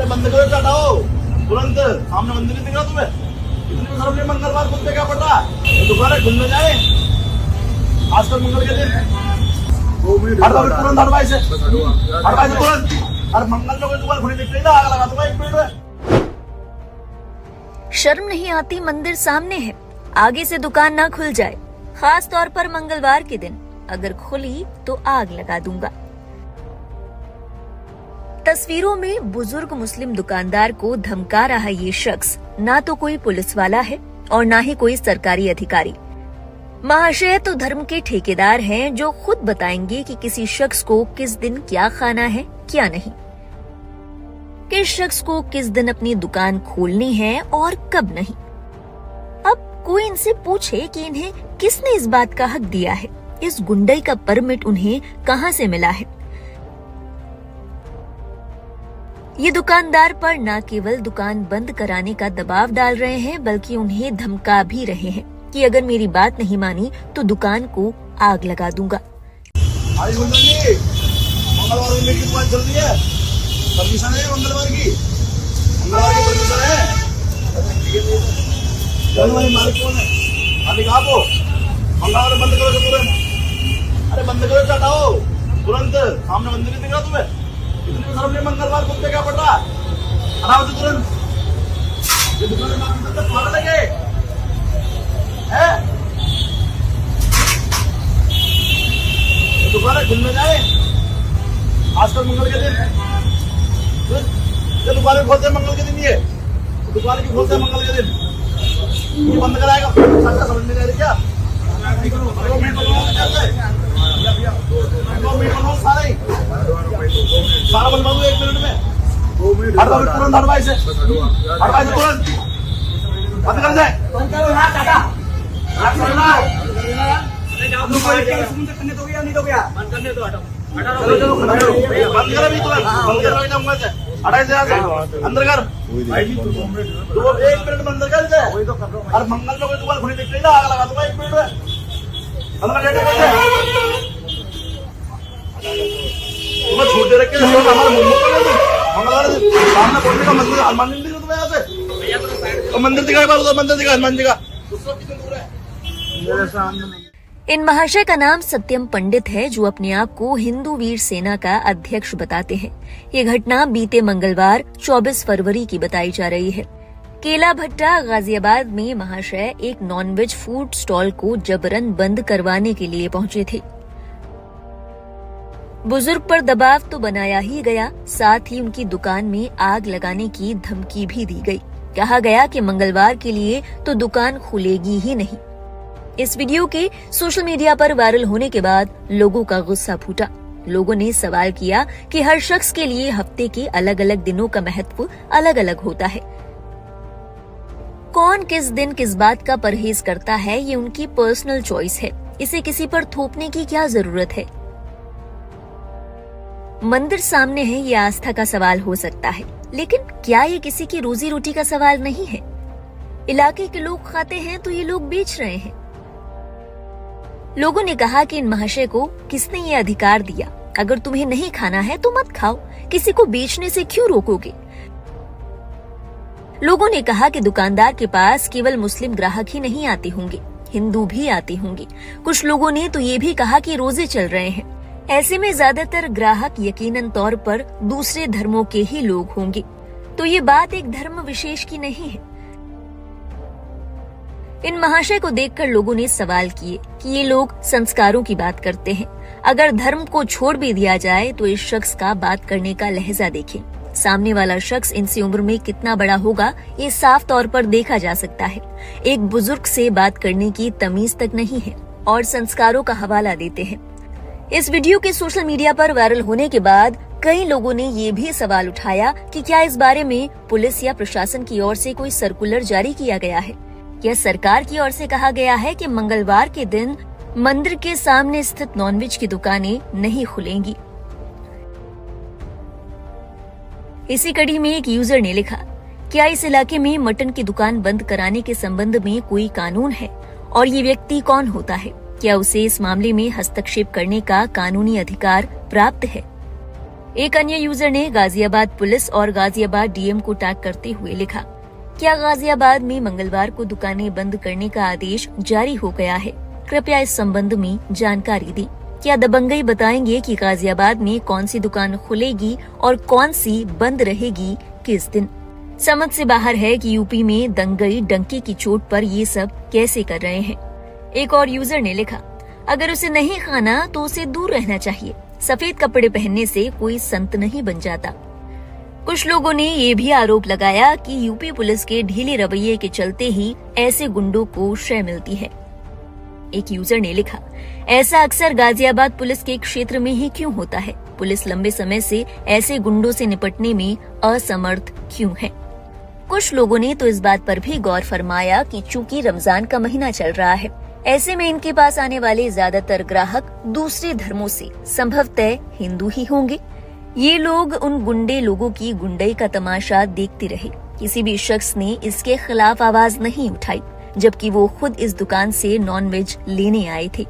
अरे बंद करो, हटाओ तुरंत। सामने मंदिर नहीं दिख रहा तुम्हें? इतनी शर्म नहीं? मंगलवार कुत्ते क्या पड़ रहा है? दुकान है, खुलने जाए आजकल मंगल के दिन। तुरंत हटवाई से तुरंत। अरे मंगल को दुकान खुली दिख रही ना, आग लगा दूंगा 1 मिनट में। शर्म नहीं आती? मंदिर सामने है, आगे से दुकान ना खुल जाए, खास तौर पर मंगलवार के दिन। अगर खुली तो आग लगा दूंगा। तस्वीरों में बुजुर्ग मुस्लिम दुकानदार को धमका रहा ये शख्स ना तो कोई पुलिस वाला है और ना ही कोई सरकारी अधिकारी। महाशय तो धर्म के ठेकेदार हैं, जो खुद बताएंगे कि किसी शख्स को किस दिन क्या खाना है क्या नहीं, किस शख्स को किस दिन अपनी दुकान खोलनी है और कब नहीं। अब कोई इनसे पूछे कि इन्हें किसने इस बात का हक दिया है, इस गुंडई का परमिट उन्हें कहां से मिला है। ये दुकानदार पर न केवल दुकान बंद कराने का दबाव डाल रहे हैं, बल्कि उन्हें धमका भी रहे हैं कि अगर मेरी बात नहीं मानी तो दुकान को आग लगा दूंगा। मंगलवार की दुकान चल रही है, परमिशन है मंगलवार की परमिशन है। मालिक कौन है? मालिक आप हो? मंगलवार बंद करो तुरंत। अरे बंद करो, हटाओ तुरंत। सामने मंदिर नहीं दिख रहा तुम्हें? इतनी शर्म नहीं? मंगलवार कुत्ते क्या पड़ रहा है? हटाओ तुरंत। ये दुकान पागल है दुकान है, खुलने जाए आजकल मंगल के दिन। ये दुकान खोलते हैं मंगल के दिन, ये दुकान की खोलते हैं मंगल के दिन। ये बंद कराएगा, समझ में नहीं आ रही क्या? 2 मिनट बनवाओ सारा बनवा दो 1 मिनट में। तुरंत हटवाई से तुरंत बंद कर जाए। अंदर कर 1 मिनट में अंदर कर जाए। और मंगल को दुकान खुली दिख रही ना, आग लगा दूंगा 1 मिनट में। छूटे रखे मंगलवार सामने बोलने का मंदिर, हनुमान मंदिर तुम्हें यहाँ से तो मंदिर दिखा, मंदिर दिखा, हनुमान जी का। इन महाशय का नाम सत्यम पंडित है, जो अपने आप को हिंदू वीर सेना का अध्यक्ष बताते हैं। ये घटना बीते मंगलवार 24 फरवरी की बताई जा रही है। केला भट्टा गाजियाबाद में महाशय एक नॉनवेज फूड स्टॉल को जबरन बंद करवाने के लिए पहुंचे थे। बुजुर्ग पर दबाव तो बनाया ही गया, साथ ही उनकी दुकान में आग लगाने की धमकी भी दी गई। कहा गया कि मंगलवार के लिए तो दुकान खुलेगी ही नहीं। इस वीडियो के सोशल मीडिया पर वायरल होने के बाद लोगों का गुस्सा फूटा। लोगों ने सवाल किया कि हर शख्स के लिए हफ्ते के अलग अलग दिनों का महत्व अलग अलग होता है। कौन किस दिन किस बात का परहेज करता है, ये उनकी पर्सनल चॉइस है। इसे किसी पर थोपने की क्या जरूरत है। मंदिर सामने है, ये आस्था का सवाल हो सकता है, लेकिन क्या ये किसी की रोजी रोटी का सवाल नहीं है? इलाके के लोग खाते हैं तो ये लोग बेच रहे हैं। लोगों ने कहा कि इन महाशय को किसने ये अधिकार दिया? अगर तुम्हें नहीं खाना है तो मत खाओ, किसी को बेचने से क्यों रोकोगे? लोगों ने कहा कि दुकानदार के पास केवल मुस्लिम ग्राहक ही नहीं आते होंगे, हिंदू भी आते होंगे। कुछ लोगों ने तो ये भी कहा कि रोजे चल रहे हैं, ऐसे में ज्यादातर ग्राहक यकीनन तौर पर दूसरे धर्मों के ही लोग होंगे। तो ये बात एक धर्म विशेष की नहीं है। इन महाशय को देखकर लोगों ने सवाल किए कि ये लोग संस्कारों की बात करते हैं। अगर धर्म को छोड़ भी दिया जाए तो इस शख्स का बात करने का लहजा देखें। सामने वाला शख्स इनसे उम्र में कितना बड़ा होगा, ये साफ तौर पर देखा जा सकता है। एक बुजुर्ग से बात करने की तमीज तक नहीं है और संस्कारों का हवाला देते हैं। इस वीडियो के सोशल मीडिया पर वायरल होने के बाद कई लोगों ने ये भी सवाल उठाया कि क्या इस बारे में पुलिस या प्रशासन की ओर से कोई सर्कुलर जारी किया गया है? क्या सरकार की ओर से कहा गया है कि मंगलवार के दिन मंदिर के सामने स्थित नॉनवेज की दुकानें नहीं खुलेंगी? इसी कड़ी में एक यूजर ने लिखा, क्या इस इलाके में मटन की दुकान बंद कराने के संबंध में कोई कानून है और ये व्यक्ति कौन होता है? क्या उसे इस मामले में हस्तक्षेप करने का कानूनी अधिकार प्राप्त है? एक अन्य यूजर ने गाजियाबाद पुलिस और गाजियाबाद डीएम को टैग करते हुए लिखा, क्या गाजियाबाद में मंगलवार को दुकानें बंद करने का आदेश जारी हो गया है? कृपया इस संबंध में जानकारी दें। क्या दबंगई बताएंगे कि गाजियाबाद में कौन सी दुकान खुलेगी और कौन सी बंद रहेगी किस दिन? समझ से बाहर है कि यूपी में दंगई डंके की चोट पर ये सब कैसे कर रहे हैं। एक और यूजर ने लिखा, अगर उसे नहीं खाना तो उसे दूर रहना चाहिए। सफेद कपड़े पहनने से कोई संत नहीं बन जाता। कुछ लोगों ने ये भी आरोप लगाया कि यूपी पुलिस के ढीले रवैये के चलते ही ऐसे गुंडों को शय मिलती है। एक यूजर ने लिखा, ऐसा अक्सर गाजियाबाद पुलिस के क्षेत्र में ही क्यों होता है? पुलिस लंबे समय से ऐसे गुंडों से निपटने में असमर्थ क्यों है? कुछ लोगों ने तो इस बात पर भी गौर फरमाया कि चूंकि रमजान का महीना चल रहा है, ऐसे में इनके पास आने वाले ज्यादातर ग्राहक दूसरे धर्मों से, संभवतः हिंदू ही होंगे। ये लोग उन गुंडे लोगों की गुंडई का तमाशा देखते रहे। किसी भी शख्स ने इसके खिलाफ आवाज नहीं उठाई, जबकि वो खुद इस दुकान से नॉनवेज लेने आए थे।